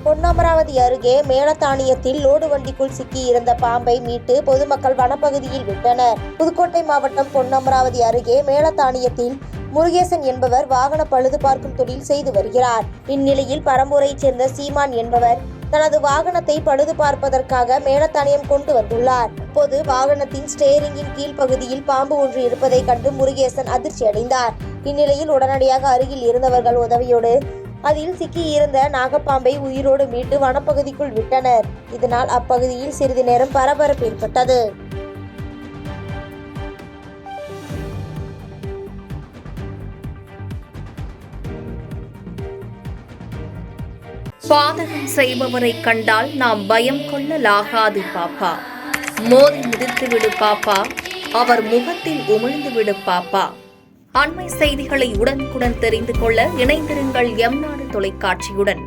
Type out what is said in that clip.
பொன்னமராவதி அருகே மேலத்தானியத்தில் லோடு வண்டிக்குள் சிக்கியிருந்த பாம்பை மீட்டு பொதுமக்கள் வனப்பகுதியில் விட்டனர். புதுக்கோட்டை மாவட்டம் பொன்னமராவதி அருகே மேலத்தானியத்தில் முருகேசன் என்பவர் வாகன பழுது பார்க்கும் தொழில் செய்து வருகிறார். இந்நிலையில் பரம்பூரைச் சேர்ந்த சீமான் என்பவர் தனது வாகனத்தை பழுது பார்ப்பதற்காக மேலத்தானியம் கொண்டு வந்துள்ளார். அப்போது வாகனத்தின் ஸ்டேரிங்கின் கீழ்ப்பகுதியில் பாம்பு ஒன்று இருப்பதை கண்டு முருகேசன் அதிர்ச்சி அடைந்தார். இந்நிலையில் உடனடியாக அருகில் இருந்தவர்கள் உதவியோடு அதில் சிக்கியிருந்த நாகப்பாம்பை உயிரோடு மீட்டு வனப்பகுதிக்குள் விட்டனர். இதனால் அப்பகுதியில் சிறிது நேரம் பரபரப்பு ஏற்பட்டது. பாதகம் செய்பவரை கண்டால் நாம் பயம் கொள்ளலாகாது பாப்பா. மோதி மிதித்து விடு பாப்பா, அவர் முகத்தில் உமிழ்ந்து விடு பாப்பா. அண்மை செய்திகளை உடனுக்குடன் தெரிந்து கொள்ள இணைந்திருங்கள் எம் நாடு தொலைக்காட்சியுடன்.